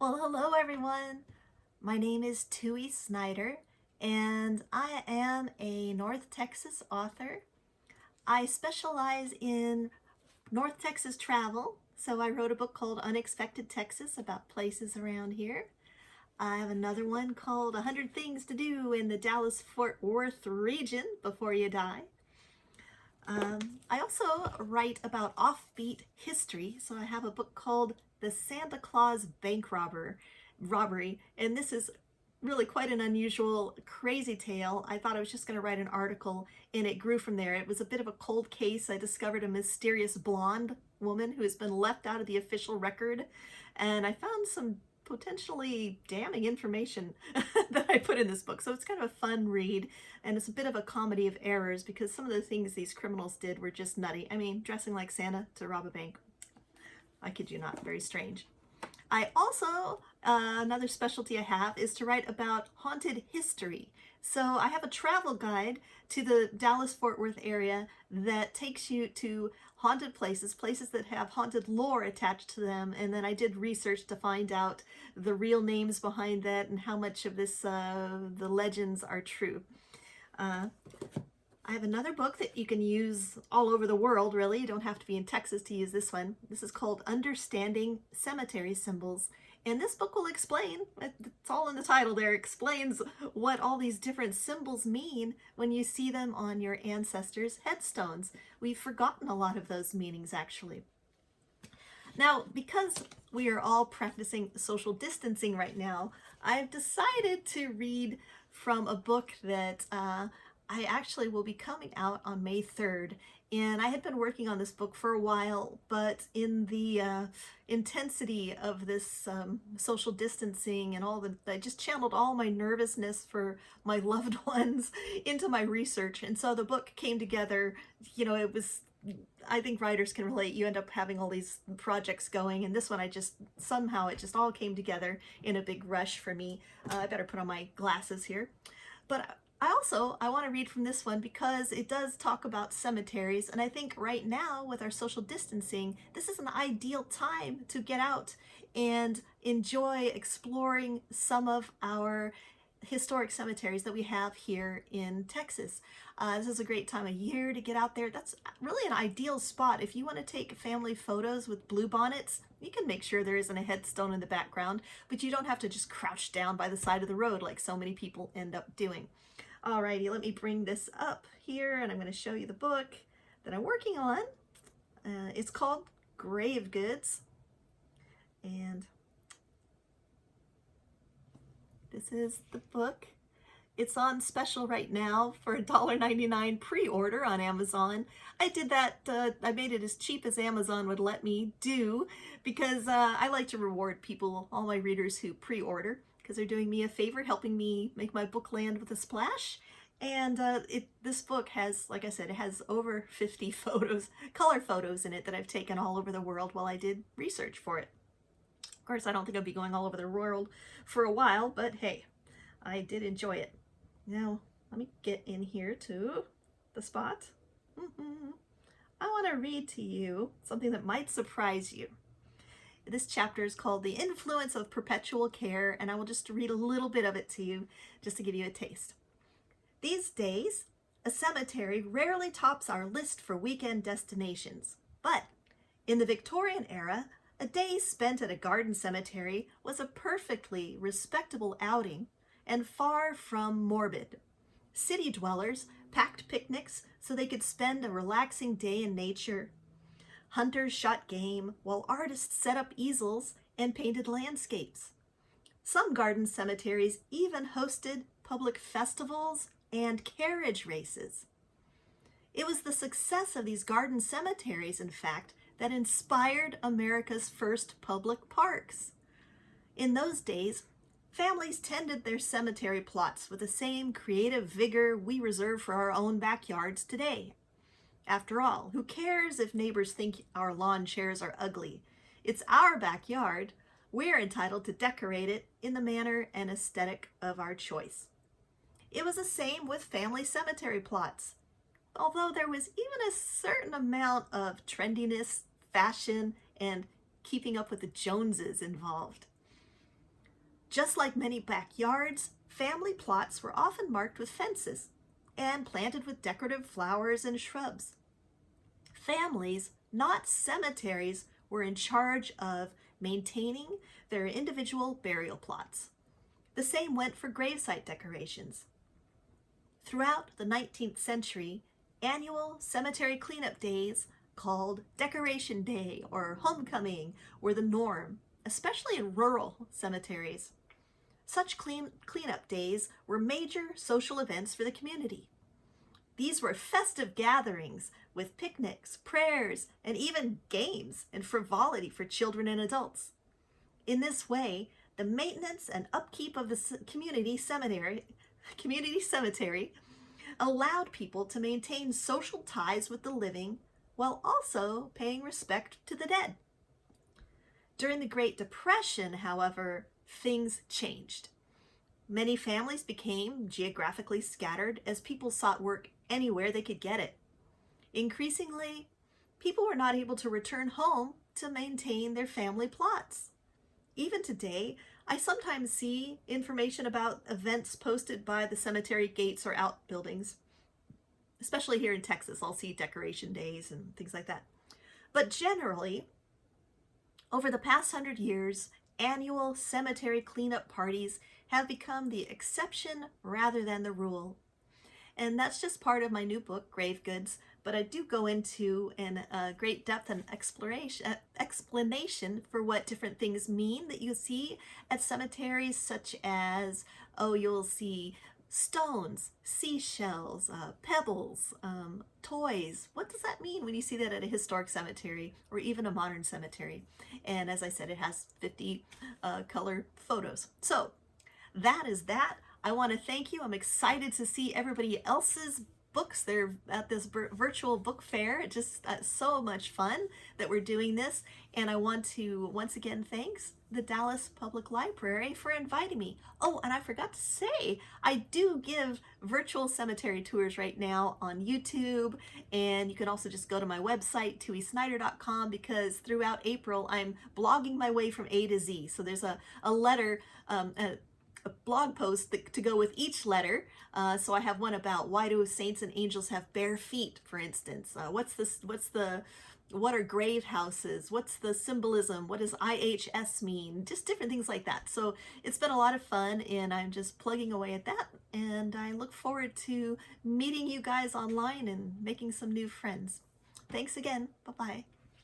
Well, hello everyone. My name is Tui Snider, and I am a North Texas author. I specialize in North Texas travel, so I wrote a book called Unexpected Texas about places around here. I have another one called 100 Things to Do in the Dallas-Fort Worth region before you die. I also write about offbeat history, so I have a book called The Santa Claus Bank Robbery, and this is really quite an unusual, crazy tale. I thought I was just going to write an article, and it grew from there. It was a bit of a cold case. I discovered a mysterious blonde woman who has been left out of the official record, and I found some potentially damning information that I put in this book. So it's kind of a fun read, and it's a bit of a comedy of errors because some of the things these criminals did were just nutty. I mean, dressing like Santa to rob a bank. I kid you not, very strange. I also, another specialty I have is to write about haunted history. So I have a travel guide to the Dallas-Fort Worth area that takes you to haunted places, places that have haunted lore attached to them, and then I did research to find out the real names behind that and how much of this, the legends are true. I have another book that you can use all over the world, really. You don't have to be in Texas to use this one. This is called Understanding Cemetery Symbols. And this book will explain, it's all in the title there, explains what all these different symbols mean when you see them on your ancestors' headstones. We've forgotten a lot of those meanings, actually. Now, because we are all practicing social distancing right now, I've decided to read from a book that I actually will be coming out on May 3rd. And I had been working on this book for a while, but in the intensity of this social distancing and I just channeled all my nervousness for my loved ones into my research. And so the book came together, it was, I think writers can relate. You end up having all these projects going, and this one somehow it just all came together in a big rush for me. I better put on my glasses here. But I want to read from this one because it does talk about cemeteries, and I think right now with our social distancing, this is an ideal time to get out and enjoy exploring some of our historic cemeteries that we have here in Texas. This is a great time of year to get out there. That's really an ideal spot. If you want to take family photos with bluebonnets, you can make sure there isn't a headstone in the background, but you don't have to just crouch down by the side of the road like so many people end up doing. Alrighty, let me bring this up here and I'm going to show you the book that I'm working on. It's called Grave Goods, and this is the book. It's on special right now for $1.99 pre-order on Amazon. I did that, I made it as cheap as Amazon would let me do because I like to reward people, all my readers who pre-order, because they're doing me a favor, helping me make my book land with a splash. And this book has, like I said, it has over 50 photos, color photos in it that I've taken all over the world while I did research for it. Of course, I don't think I'll be going all over the world for a while, but hey, I did enjoy it. Now, let me get in here to the spot. I want to read to you something that might surprise you. This chapter is called The Influence of Perpetual Care, and I will just read a little bit of it to you just to give you a taste. These days, a cemetery rarely tops our list for weekend destinations, but in the Victorian era, a day spent at a garden cemetery was a perfectly respectable outing and far from morbid. City dwellers packed picnics so they could spend a relaxing day in nature. Hunters shot game while artists set up easels and painted landscapes. Some garden cemeteries even hosted public festivals and carriage races. It was the success of these garden cemeteries, in fact, that inspired America's first public parks. In those days, families tended their cemetery plots with the same creative vigor we reserve for our own backyards today. After all, who cares if neighbors think our lawn chairs are ugly? It's our backyard. We're entitled to decorate it in the manner and aesthetic of our choice. It was the same with family cemetery plots, although there was even a certain amount of trendiness, fashion, and keeping up with the Joneses involved. Just like many backyards, family plots were often marked with fences and planted with decorative flowers and shrubs. Families, not cemeteries, were in charge of maintaining their individual burial plots. The same went for gravesite decorations. Throughout the 19th century, annual cemetery cleanup days called Decoration Day or Homecoming were the norm, especially in rural cemeteries. Such cleanup days were major social events for the community. These were festive gatherings with picnics, prayers, and even games and frivolity for children and adults. In this way, the maintenance and upkeep of the community cemetery allowed people to maintain social ties with the living while also paying respect to the dead. During the Great Depression, however, things changed. Many families became geographically scattered as people sought work anywhere they could get it. Increasingly, people were not able to return home to maintain their family plots. Even today, I sometimes see information about events posted by the cemetery gates or outbuildings. Especially here in Texas, I'll see decoration days and things like that. But generally, over the past 100 years, annual cemetery cleanup parties have become the exception rather than the rule. And that's just part of my new book, Grave Goods, but I do go into in great depth and explanation for what different things mean that you see at cemeteries, such as, you'll see stones, seashells, pebbles, toys. What does that mean when you see that at a historic cemetery or even a modern cemetery? And as I said, it has 50 color photos. So that is that. I want to thank you. I'm excited to see everybody else's books. They're at this virtual book fair. It's just so much fun that we're doing this. And I want to once again thanks the Dallas Public Library for inviting me. Oh, and I forgot to say, I do give virtual cemetery tours right now on YouTube. And you can also just go to my website, tuisnider.com, because throughout April, I'm blogging my way from A to Z. So there's a letter, a blog post to go with each letter. So I have one about why do saints and angels have bare feet, for instance. What are grave houses? What's the symbolism? What does IHS mean? Just different things like that. So it's been a lot of fun, and I'm just plugging away at that. And I look forward to meeting you guys online and making some new friends. Thanks again. Bye-bye.